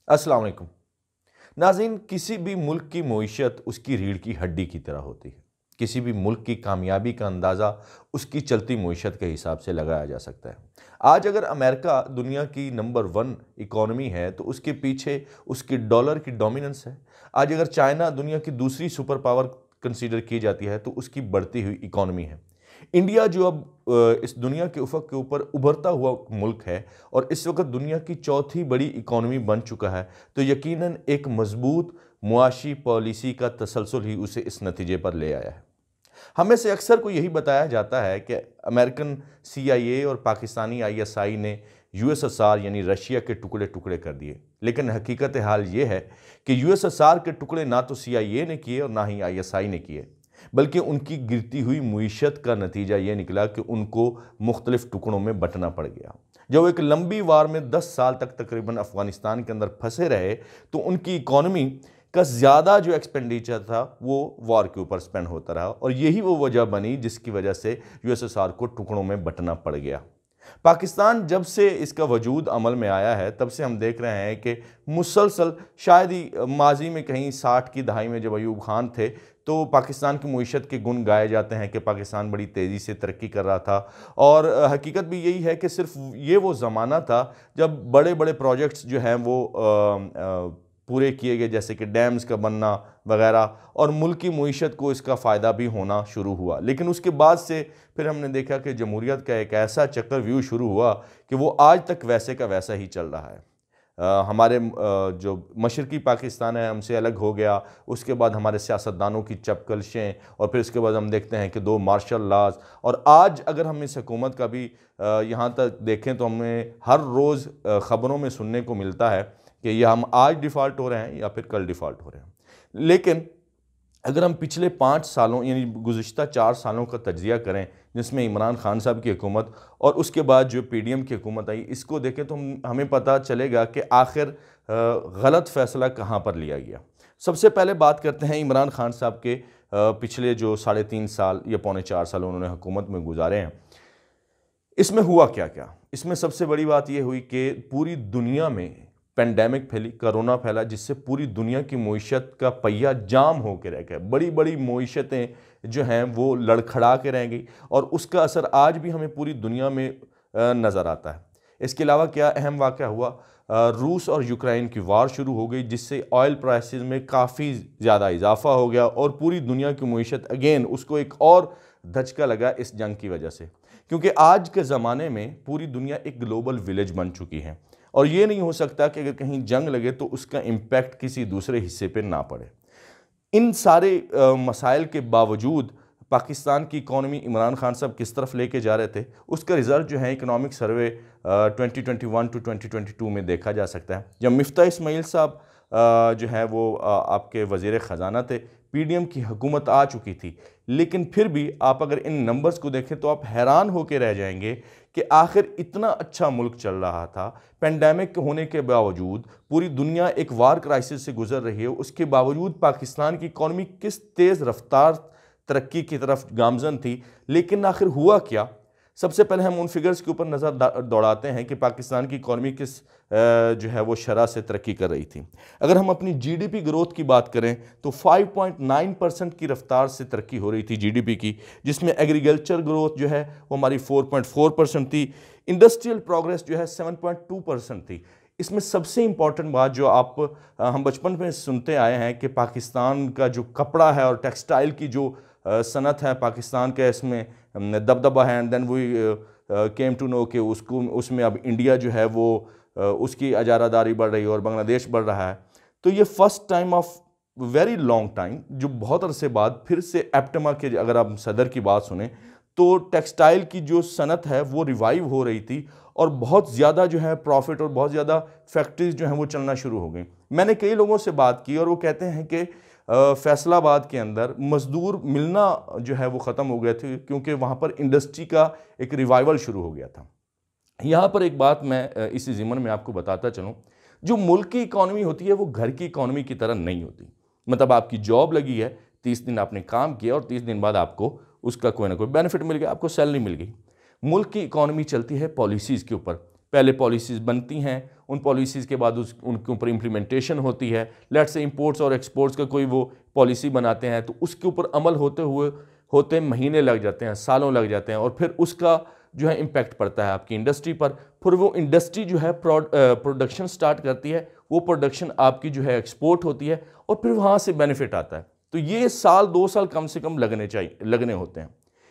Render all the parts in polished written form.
अस्सलाम वालेकुम नाज़रीन। किसी भी मुल्क की मईशत उसकी रीढ़ की हड्डी की तरह होती है। किसी भी मुल्क की कामयाबी का अंदाज़ा उसकी चलती मईशत के हिसाब से लगाया जा सकता है। आज अगर अमेरिका दुनिया की नंबर 1 इकॉनमी है तो उसके पीछे उसकी डॉलर की डोमिनेंस है। आज अगर चाइना दुनिया की दूसरी सुपर पावर कंसीडर की जाती है तो उसकी बढ़ती हुई इकॉनमी है। इंडिया जो अब इस दुनिया के उफ़क़ के ऊपर उभरता हुआ मुल्क है और इस वक्त दुनिया की चौथी बड़ी इकॉनमी बन चुका है, तो यकीनन एक मजबूत मुआशी पॉलिसी का तसलसल ही उसे इस नतीजे पर ले आया है। हमें से अक्सर को यही बताया जाता है कि अमेरिकन CIA और पाकिस्तानी ISI ने USSR यानी रशिया के टुकड़े टुकड़े कर दिए, लेकिन हकीकत हाल ये है कि USSR के टुकड़े ना तो CIA ने किए और ना ही ISI ने किए, बल्कि उनकी गिरती हुई मुईशत का नतीजा ये निकला कि उनको मुख्तलिफ टुकड़ों में बंटना पड़ गया। जब वो एक लंबी वार में 10 साल तक तकरीबन अफ़गानिस्तान के अंदर फंसे रहे तो उनकी इकॉनमी का ज़्यादा जो एक्सपेंडिचर था वो वॉर के ऊपर स्पेंड होता रहा और यही वो वजह बनी जिसकी वजह से USSR को टुकड़ों में बंटना पड़ गया। पाकिस्तान जब से इसका वजूद अमल में आया है तब से हम देख रहे हैं कि मुसलसल शायद ही माजी में कहीं 60 की दहाई में जब अयूब खान थे तो पाकिस्तान की मईशत के गुण गाए जाते हैं कि पाकिस्तान बड़ी तेज़ी से तरक्की कर रहा था। और हकीकत भी यही है कि सिर्फ ये वो ज़माना था जब बड़े बड़े प्रोजेक्ट्स जो हैं वो पूरे किए गए, जैसे कि डैम्स का बनना वगैरह, और मुल्क की मईशत को इसका फ़ायदा भी होना शुरू हुआ। लेकिन उसके बाद से फिर हमने देखा कि जमहूरियत का एक ऐसा चक्रव्यूह शुरू हुआ कि वो आज तक वैसे का वैसा ही चल रहा है। हमारे जो मशरकी पाकिस्तान है हमसे अलग हो गया, उसके बाद हमारे सियासतदानों की चपकलशें, और फिर उसके बाद हम देखते हैं कि 2 मार्शल लॉज, और आज अगर हम इस हुकूमत का भी यहाँ तक देखें तो हमें हर रोज़ ख़बरों में सुनने को मिलता है कि ये हम आज डिफ़ॉल्ट हो रहे हैं या फिर कल डिफ़ॉल्ट हो रहे हैं। लेकिन अगर हम पिछले 5 सालों यानी गुज़िश्ता 4 सालों का तज्ज़िया करें जिसमें इमरान खान साहब की हुकूमत और उसके बाद जो PDM की हुकूमत आई, इसको देखें तो हमें पता चलेगा कि आखिर गलत फ़ैसला कहाँ पर लिया गया। सबसे पहले बात करते हैं इमरान खान साहब के पिछले जो 3.5 साल या पौने 4 साल उन्होंने हुकूमत में गुजारे हैं। इसमें हुआ क्या क्या? इसमें सबसे बड़ी बात यह हुई कि पूरी दुनिया में पेंडेमिक फैली, कोरोना फैला, जिससे पूरी दुनिया की मईशत का पहिया जाम होकर रह गया। बड़ी बड़ी मईशतें जो हैं वो लड़खड़ा के रह गई और उसका असर आज भी हमें पूरी दुनिया में नज़र आता है। इसके अलावा क्या अहम वाक़या हुआ, रूस और यूक्रेन की वार शुरू हो गई जिससे ऑयल प्राइसेस में काफ़ी ज़्यादा इजाफा हो गया और पूरी दुनिया की मईशत अगेन उसको एक और धचका लगा इस जंग की वजह से, क्योंकि आज के ज़माने में पूरी दुनिया एक ग्लोबल विलेज बन चुकी है और ये नहीं हो सकता कि अगर कहीं जंग लगे तो उसका इम्पैक्ट किसी दूसरे हिस्से पर ना पड़े। इन सारे मसाइल के बावजूद पाकिस्तान की इकॉनमी इमरान खान साहब किस तरफ लेके जा रहे थे, उसका रिज़ल्ट जो है इकनॉमिक सर्वे 2021 टू 2022 में देखा जा सकता है। जब मिफ्ता इस्माइल साहब जो है वो आपके वज़ीर ख़जाना थे, PDM की हुकूमत आ चुकी थी, लेकिन फिर भी आप अगर इन नंबर्स को देखें तो आप हैरान होकर रह जाएंगे कि आखिर इतना अच्छा मुल्क चल रहा था, पेंडेमिक होने के बावजूद पूरी दुनिया एक वार क्राइसिस से गुजर रही है, उसके बावजूद पाकिस्तान की इकॉनमी किस तेज़ रफ्तार तरक्की की तरफ गामजन थी। लेकिन आखिर हुआ क्या? सबसे पहले हम उन फिगर्स के ऊपर नज़र दौड़ाते हैं कि पाकिस्तान की इकॉनमी किस जो है वो शरह से तरक्की कर रही थी। अगर हम अपनी GDP ग्रोथ की बात करें तो 5.9% की रफ्तार से तरक्की हो रही थी GDP की, जिसमें एग्रीकल्चर ग्रोथ जो है वो हमारी 4.4% थी, इंडस्ट्रियल प्रोग्रेस जो है 7.2% थी। इसमें सबसे इम्पॉर्टेंट बात जो हम बचपन में सुनते आए हैं कि पाकिस्तान का जो कपड़ा है और टेक्सटाइल की जो सनत है पाकिस्तान के, इसमें दबदबा है, and then we came to know कि उसमें अब इंडिया जो है वो उसकी अजारादारी बढ़ रही है और बांग्लादेश बढ़ रहा है। तो ये first time of very long time, जो बहुत अरसे बाद फिर से एप्टमा के अगर आप सदर की बात सुने तो टेक्सटाइल की जो सनत है वो रिवाइव हो रही थी और बहुत ज़्यादा जो है प्रॉफिट और बहुत ज़्यादा फैक्ट्रीज जो हैं वो चलना शुरू हो गई। मैंने कई लोगों से बात की और वो कहते हैं कि फैसलाबाद के अंदर मज़दूर मिलना जो है वो ख़त्म हो गए थे क्योंकि वहाँ पर इंडस्ट्री का एक रिवाइवल शुरू हो गया था। यहाँ पर एक बात मैं इसी ज़िमन में आपको बताता चलूँ, जो मुल्क की इकॉनमी होती है वो घर की इकॉनमी की तरह नहीं होती। मतलब आपकी जॉब लगी है, 30 दिन आपने काम किया और 30 दिन बाद आपको उसका कोई ना कोई बेनिफिट मिल गया, आपको सैलरी मिल गई। मुल्क की इकॉनमी चलती है पॉलिसीज़ के ऊपर। पहले पॉलिसीज़ बनती हैं, उन पॉलिसीज़ के बाद उनके ऊपर इम्प्लीमेंटेशन होती है। लेट्स से इंपोर्ट्स और एक्सपोर्ट्स का कोई वो पॉलिसी बनाते हैं तो उसके ऊपर अमल होते महीने लग जाते हैं, सालों लग जाते हैं, और फिर उसका जो है इम्पैक्ट पड़ता है आपकी इंडस्ट्री पर। फिर वो इंडस्ट्री जो है प्रोडक्शन स्टार्ट करती है, वो प्रोडक्शन आपकी जो है एक्सपोर्ट होती है और फिर वहाँ से बेनिफिट आता है। तो ये साल 2 साल कम से कम लगने होते हैं।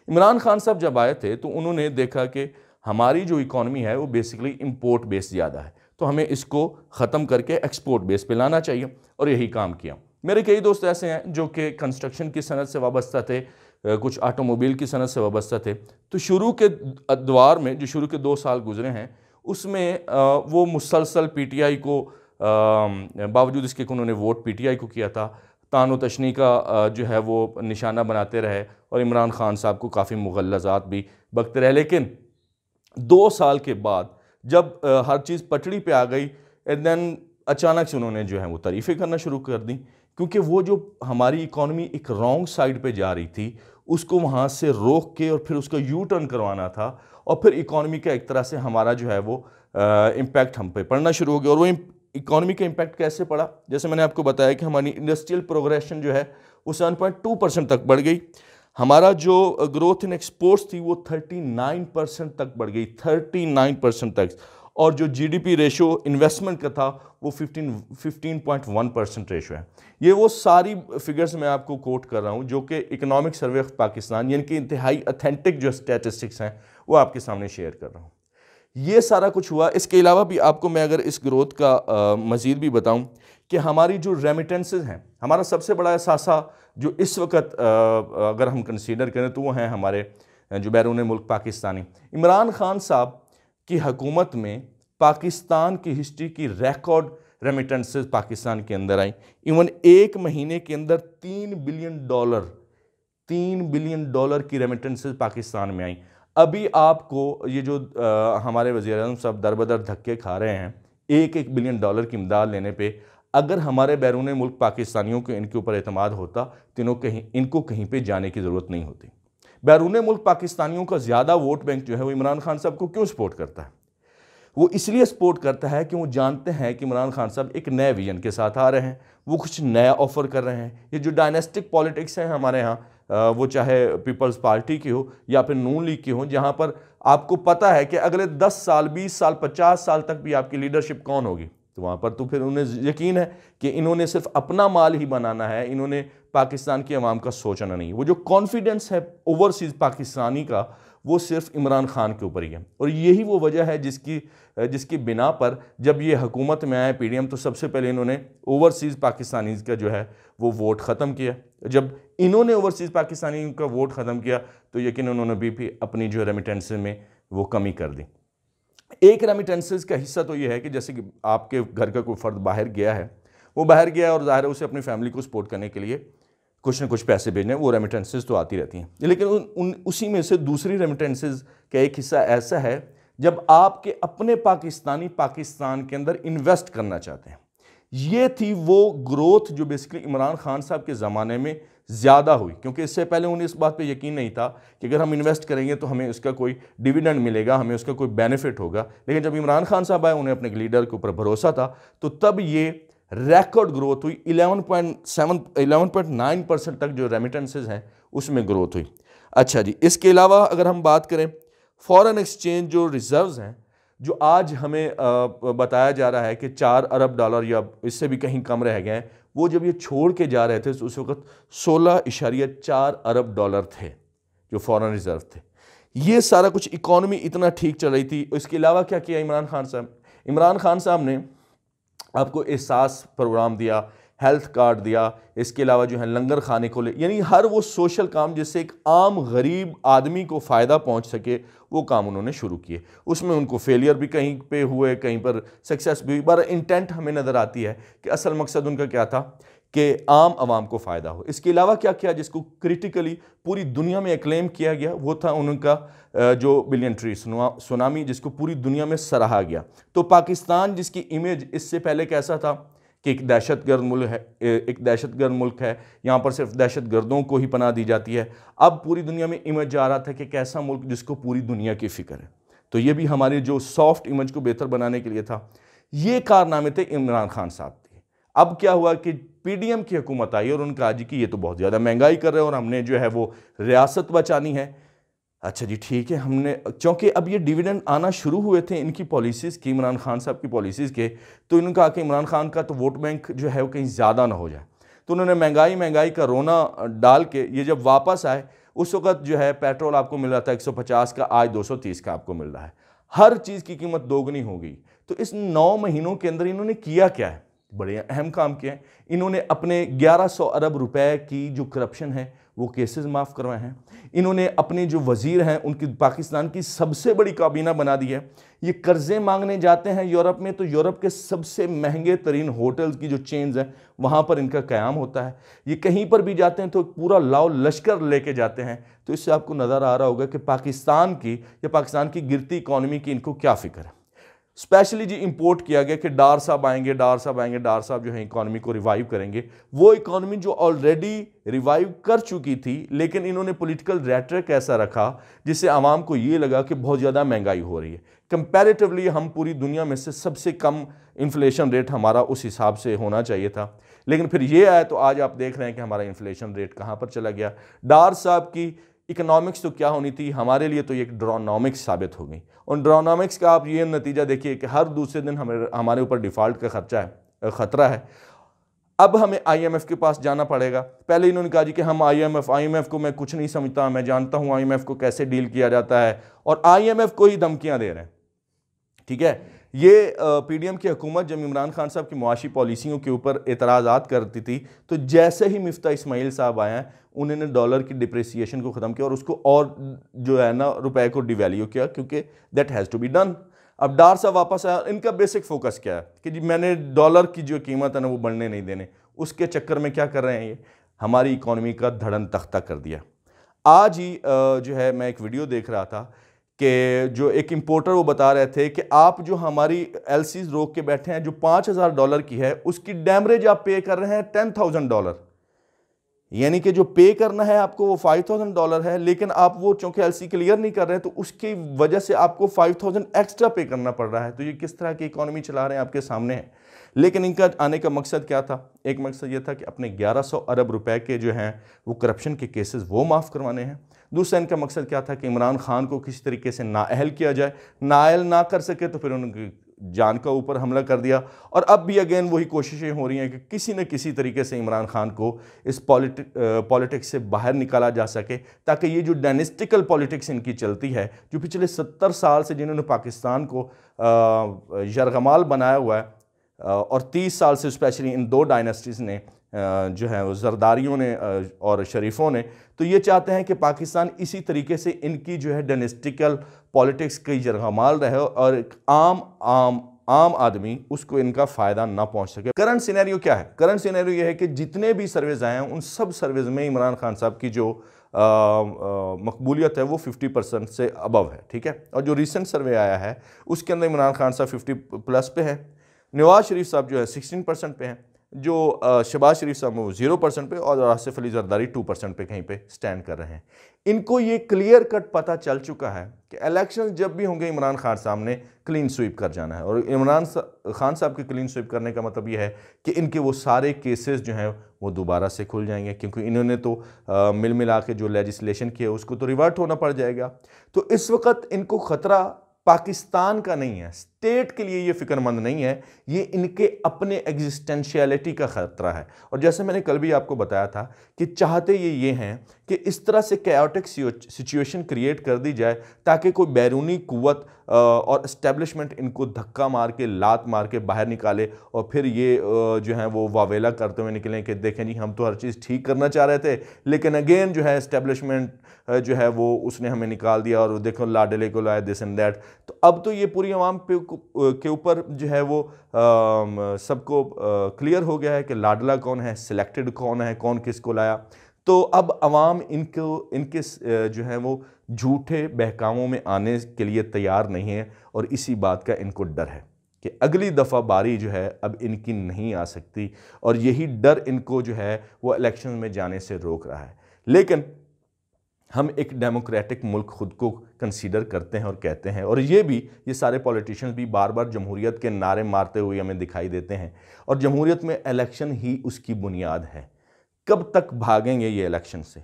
इमरान खान साहब जब आए थे तो उन्होंने देखा कि हमारी जो इकॉनमी है वो बेसिकली इंपोर्ट बेस्ड ज़्यादा है, तो हमें इसको ख़त्म करके एक्सपोर्ट बेस पे लाना चाहिए, और यही काम किया। मेरे कई दोस्त ऐसे हैं जो कि कंस्ट्रक्शन की सनत से वाबस्ता थे, कुछ ऑटोमोबाइल की सनत से वाबस्ता थे। तो शुरू के दौर में जो शुरू के 2 साल गुजरे हैं उसमें वो मुसलसल पीटीआई को बावजूद इसके कि उन्होंने वोट पीटीआई को किया था, तानो तशनी का जो है वो निशाना बनाते रहे और इमरान खान साहब को काफ़ी मुग़ल्लज़ात भी बकते रहे। लेकिन 2 साल के बाद जब हर चीज़ पटड़ी पे आ गई एंड देन अचानक से उन्होंने जो है वो तारीफ़ें करना शुरू कर दी, क्योंकि वो जो हमारी इकॉनमी एक रॉन्ग साइड पे जा रही थी उसको वहाँ से रोक के और फिर उसका यू टर्न करवाना था, और फिर इकॉनमी का एक तरह से हमारा जो है वो इम्पैक्ट हम पे पड़ना शुरू हो गया। और वो इकॉनमी का इम्पैक्ट कैसे पड़ा, जैसे मैंने आपको बताया कि हमारी इंडस्ट्रियल प्रोग्रेशन जो है वो 7.2% तक बढ़ गई। हमारा जो ग्रोथ इन एक्सपोर्ट्स थी वो 39% तक बढ़ गई, 39% तक। और जो जीडीपी रेशो इन्वेस्टमेंट का था वो 15.1% रेशो है। ये वो सारी फिगर्स मैं आपको कोट कर रहा हूँ जो कि इकोनॉमिक सर्वे ऑफ पाकिस्तान यानी कि इंतहाई ऑथेंटिक जो स्टैटिस्टिक्स हैं वो आपके सामने शेयर कर रहा हूँ। ये सारा कुछ हुआ। इसके अलावा भी आपको मैं अगर इस ग्रोथ का मज़ीद भी बताऊं कि हमारी जो रेमिटेंसेस हैं, हमारा सबसे बड़ा असासा जो इस वक्त अगर हम कंसीडर करें तो वो हैं हमारे जो बैरून मुल्क पाकिस्तानी। इमरान खान साहब की हुकूमत में पाकिस्तान की हिस्ट्री की रिकॉर्ड रेमिटेंसेस पाकिस्तान के अंदर आई। इवन एक महीने के अंदर $3 बिलियन की रेमिटेंसेस पाकिस्तान में आई। अभी आपको ये जो हमारे वज़ीर-ए-आज़म साहब दर बदर धक्के खा रहे हैं $1 बिलियन की इमदाद लेने पे, अगर हमारे बैरून मुल्क पाकिस्तानियों को इनके ऊपर एतमाद होता तो इनको कहीं पे जाने की ज़रूरत नहीं होती। बैरून मुल्क पाकिस्तानियों का ज़्यादा वोट बैंक जो है वो इमरान खान साहब को क्यों सपोर्ट करता है? वो इसलिए सपोर्ट करता है कि वो जानते हैं कि इमरान खान साहब एक नए विजन के साथ आ रहे हैं, वो कुछ नया ऑफर कर रहे हैं। ये जो डायनेस्टिक पॉलिटिक्स है हमारे यहाँ, वो चाहे पीपल्स पार्टी की हो या फिर नून लीग की हो, जहाँ पर आपको पता है कि अगले 10 साल 20 साल 50 साल तक भी आपकी लीडरशिप कौन होगी, तो वहाँ पर तो फिर उन्हें यकीन है कि इन्होंने सिर्फ अपना माल ही बनाना है, इन्होंने पाकिस्तान की आवाम का सोचना नहीं। वो जो कॉन्फिडेंस है ओवरसीज़ पाकिस्तानी का वो सिर्फ इमरान खान के ऊपर ही है। और यही वो वजह है जिसकी बिना पर जब ये हुकूमत में आए पीडीएम, तो सबसे पहले इन्होंने ओवरसीज़ पाकिस्तानीज़ का जो है वो वोट ख़त्म किया। जब इन्होंने ओवरसीज़ पाकिस्तानी का वोट ख़त्म किया तो यकीन उन्होंने भी अपनी जो रेमिटेंसेस में वो कमी कर दी। एक रेमिटेंसेस का हिस्सा तो ये है कि जैसे कि आपके घर का कोई फ़र्द बाहर गया है, वो बाहर गया और ज़ाहिर है उसे अपनी फैमिली को सपोर्ट करने के लिए कुछ ना कुछ पैसे भेजने, वो रेमिटेंसेस तो आती रहती हैं। लेकिन उसी में से दूसरी रेमिटेंसेस का एक हिस्सा ऐसा है जब आपके अपने पाकिस्तानी पाकिस्तान के अंदर इन्वेस्ट करना चाहते हैं। ये थी वो ग्रोथ जो बेसिकली इमरान खान साहब के ज़माने में ज़्यादा हुई, क्योंकि इससे पहले उन्हें इस बात पे यकीन नहीं था कि अगर हम इन्वेस्ट करेंगे तो हमें उसका कोई डिविडेंड मिलेगा, हमें उसका कोई बेनिफिट होगा। लेकिन जब इमरान खान साहब आए, उन्हें अपने लीडर के ऊपर भरोसा था, तो तब ये रिकॉर्ड ग्रोथ हुई। 11.9% तक जो रेमिटेंसेज हैं उसमें ग्रोथ हुई। अच्छा जी, इसके अलावा अगर हम बात करें फॉरेन एक्सचेंज जो रिजर्व्स हैं, जो आज हमें बताया जा रहा है कि $4 अरब या इससे भी कहीं कम रह गए हैं, वो जब ये छोड़ के जा रहे थे तो उस वक्त $16.4 अरब थे जो फॉरेन रिजर्व थे। ये सारा कुछ इकॉनमी इतना ठीक चल रही थी। इसके अलावा क्या किया इमरान खान साहब? इमरान खान साहब ने आपको एहसास प्रोग्राम दिया, हेल्थ कार्ड दिया, इसके अलावा जो है लंगर खाने को ले, यानी हर वो सोशल काम जिससे एक आम गरीब आदमी को फ़ायदा पहुंच सके वो काम उन्होंने शुरू किए। उसमें उनको फेलियर भी कहीं पे हुए, कहीं पर सक्सेस भी हुई, पर इंटेंट हमें नज़र आती है कि असल मकसद उनका क्या था कि आम आवाम को फ़ायदा हो। इसके अलावा क्या किया जिसको क्रिटिकली पूरी दुनिया में एक्लेम किया गया, वो था उनका जो बिलियन ट्री सुनामी, जिसको पूरी दुनिया में सराहा गया। तो पाकिस्तान जिसकी इमेज इससे पहले कैसा था कि एक दहशतगर्द मुल्क है, यहाँ पर सिर्फ दहशतगर्दों को ही पनाह दी जाती है, अब पूरी दुनिया में इमेज जा रहा था कि कैसा मुल्क जिसको पूरी दुनिया की फ़िक्र है। तो ये भी हमारी जो सॉफ्ट इमेज को बेहतर बनाने के लिए था। ये कारनामे थे इमरान खान साहब के। अब क्या हुआ कि पीडीएम की हुकूमत आई और उनका आज कि ये तो बहुत ज़्यादा महंगाई कर रहे हैं और हमने जो है वो रियासत बचानी है। अच्छा जी ठीक है, हमने क्योंकि अब ये डिविडेंड आना शुरू हुए थे इनकी पॉलिसीज़ की, इमरान खान साहब की पॉलिसीज़ के, तो इन्होंने कहा कि इमरान खान का तो वोट बैंक जो है वो कहीं ज़्यादा ना हो जाए। तो उन्होंने महंगाई का रोना डाल के ये जब वापस आए, उस वक्त जो है पेट्रोल आपको मिल रहा था 150 का, आज 230 का आपको मिल रहा है। हर चीज़ की कीमत दोगुनी हो गई। तो इस 9 महीनों के अंदर इन्होंने किया क्या है? बड़े अहम काम किए हैं। इन्होंने अपने 1100 अरब रुपए की जो करप्शन है वो केसेस माफ़ करवाए हैं। इन्होंने अपने जो वज़ीर हैं उनकी पाकिस्तान की सबसे बड़ी काबीना बना दी है। ये कर्ज़े मांगने जाते हैं यूरोप में, तो यूरोप के सबसे महंगे तरीन होटल्स की जो चेन्स हैं वहाँ पर इनका क़याम होता है। ये कहीं पर भी जाते हैं तो पूरा लाओ लश्कर लेके जाते हैं। तो इससे आपको नज़र आ रहा होगा कि पाकिस्तान की या पाकिस्तान की गिरती इकॉनमी की इनको क्या फ़िक्र है। स्पेशली जी इंपोर्ट किया गया कि डार साहब आएंगे, डार साहब जो है इकॉनमी को रिवाइव करेंगे। वो इकॉनमी जो ऑलरेडी रिवाइव कर चुकी थी, लेकिन इन्होंने पॉलिटिकल रेटरिक ऐसा रखा जिससे आवाम को ये लगा कि बहुत ज़्यादा महंगाई हो रही है। कंपैरेटिवली हम पूरी दुनिया में से सबसे कम इन्फ्लेशन रेट हमारा उस हिसाब से होना चाहिए था, लेकिन फिर ये आया तो आज आप देख रहे हैं कि हमारा इन्फ्लेशन रेट कहाँ पर चला गया। डार साहब की इकोनॉमिक्स तो क्या होनी थी, हमारे लिए तो ये एक ड्रोनॉमिक्स साबित हो गई। और ड्रोनॉमिक्स का आप ये नतीजा देखिए कि हर दूसरे दिन हमारे ऊपर डिफ़ॉल्ट का खतरा है। अब हमें आईएमएफ के पास जाना पड़ेगा। पहले इन्होंने कहा जी कि हम आईएमएफ को मैं कुछ नहीं समझता, मैं जानता हूँ आईएमएफ को कैसे डील किया जाता है, और आईएमएफ को ही धमकियाँ दे रहे हैं। ठीक है, ये पीडीएम की हुकूमत जब इमरान खान साहब की मुआशी पॉलिसियों के ऊपर एतराज़ात करती थी, तो जैसे ही मिफ्ता इस्माइल साहब आए हैं उन्होंने डॉलर की डिप्रेसिएशन को ख़त्म किया और उसको और जो है ना रुपए को डिवैल्यू किया, क्योंकि that has to be done. अब डार साहब वापस आया, इनका बेसिक फोकस क्या है कि जी मैंने डॉलर की जो कीमत है ना वो बढ़ने नहीं देने। उसके चक्कर में क्या कर रहे हैं, ये हमारी इकॉनमी का धड़न तख्ता कर दिया। आज ही जो है मैं एक वीडियो देख रहा था कि जो एक इंपोर्टर वो बता रहे थे कि आप जो हमारी एलसीज रोक के बैठे हैं, जो $5000 की है, उसकी डैमरेज आप पे कर रहे हैं $10,000। यानी कि जो पे करना है आपको वो $5000 है, लेकिन आप वो चूंकि एलसी क्लियर नहीं कर रहे हैं तो उसकी वजह से आपको 5000 एक्स्ट्रा पे करना पड़ रहा है। तो ये किस तरह की इकोनॉमी चला रहे हैं आपके सामने है। लेकिन इनका आने का मकसद क्या था? एक मकसद ये था कि अपने 1100 अरब रुपए के जो हैं वो करप्शन के केसेस वो माफ़ करवाने हैं। दूसरा इनका मकसद क्या था कि इमरान खान को किसी तरीके से नाअहल किया जाए, नाअहल ना कर सके तो फिर उनकी जान का ऊपर हमला कर दिया। और अब भी अगेन वही कोशिशें हो रही हैं कि किसी न किसी तरीके से इमरान खान को इस पॉलिटिक्स से बाहर निकाला जा सके, ताकि ये जो डायनेस्टिकल पॉलिटिक्स इनकी चलती है, जो पिछले 70 साल से जिन्होंने पाकिस्तान को यरगमाल बनाया हुआ है, और 30 साल से स्पेशली इन दो डायनेस्टीज़ ने जो है वो जरदारियों ने और शरीफों ने, तो ये चाहते हैं कि पाकिस्तान इसी तरीके से इनकी जो है डायनेस्टिकल पॉलिटिक्स की जरगमाल रहे और एक आम आदमी उसको इनका फ़ायदा ना पहुंच सके। करंट सिनेरियो क्या है? करंट सिनेरियो ये है कि जितने भी सर्वेज आए हैं उन सब सर्वेज में इमरान खान साहब की जो मकबूलियत है वो 50% से अबव है। ठीक है, और जो रिसेंट सर्वे आया है उसके अंदर इमरान खान साहब 50+ पे है, नवाज शरीफ साहब जो है 16% पे हैं, जो शहबाज शरीफ साहब वो 0% पे, और आसिफ अली जरदारी 2% पे कहीं पे स्टैंड कर रहे हैं। इनको ये क्लियर कट पता चल चुका है कि इलेक्शन जब भी होंगे इमरान खान साहब ने क्लीन स्वीप कर जाना है। और इमरान खान साहब के क्लीन स्वीप करने का मतलब ये है कि इनके वो सारे केसेस जो हैं वो दोबारा से खुल जाएंगे, क्योंकि इन्होंने तो मिल मिला के जो लेजिस्लेशन किया उसको तो रिवर्ट होना पड़ जाएगा। तो इस वक्त इनको ख़तरा पाकिस्तान का नहीं है, स्टेट के लिए ये फिक्रमंद नहीं है, ये इनके अपने एग्जिस्टेंशियलिटी का ख़तरा है। और जैसे मैंने कल भी आपको बताया था कि चाहते ये हैं कि इस तरह से कैओटिक सिचुएशन क्रिएट कर दी जाए ताकि कोई बैरूनी कुव्वत और इस्टेब्लिशमेंट इनको धक्का मार के, लात मार के बाहर निकाले, और फिर ये जो है वो वावेला करते हुए निकलें कि देखें जी हम तो हर चीज़ ठीक करना चाह रहे थे, लेकिन अगेन जो है इस्टेब्लिशमेंट जो है वो उसने हमें निकाल दिया, और देखो लाडले को लाए, दिस एंड दैट। तो अब तो ये पूरी आवाम के ऊपर जो है वो सबको क्लियर हो गया है कि लाडला कौन है, सिलेक्टेड कौन है, कौन किसको लाया। तो अब अवाम इनके जो है वो झूठे बहकावों में आने के लिए तैयार नहीं है, और इसी बात का इनको डर है कि अगली दफ़ा बारी जो है अब इनकी नहीं आ सकती, और यही डर इनको जो है वो इलेक्शन में जाने से रोक रहा है। लेकिन हम एक डेमोक्रेटिक मुल्क खुद को कंसीडर करते हैं और कहते हैं, और ये सारे पॉलिटिशियंस भी बार बार जमहूरियत के नारे मारते हुए हमें दिखाई देते हैं, और जमहूरियत में इलेक्शन ही उसकी बुनियाद है। कब तक भागेंगे ये इलेक्शन से?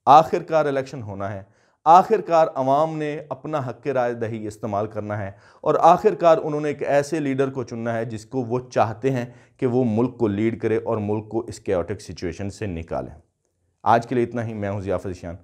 आखिरकार इलेक्शन होना है, आखिरकार अवाम ने अपना हक़ राय दही इस्तेमाल करना है, और आखिरकार उन्होंने एक ऐसे लीडर को चुनना है जिसको वो चाहते हैं कि वो मुल्क को लीड करे और मुल्क को इस कैओटिक सिचुएशन से निकालें। आज के लिए इतना ही। मैं हूँ ज़ियाफ़त ज़ीशान।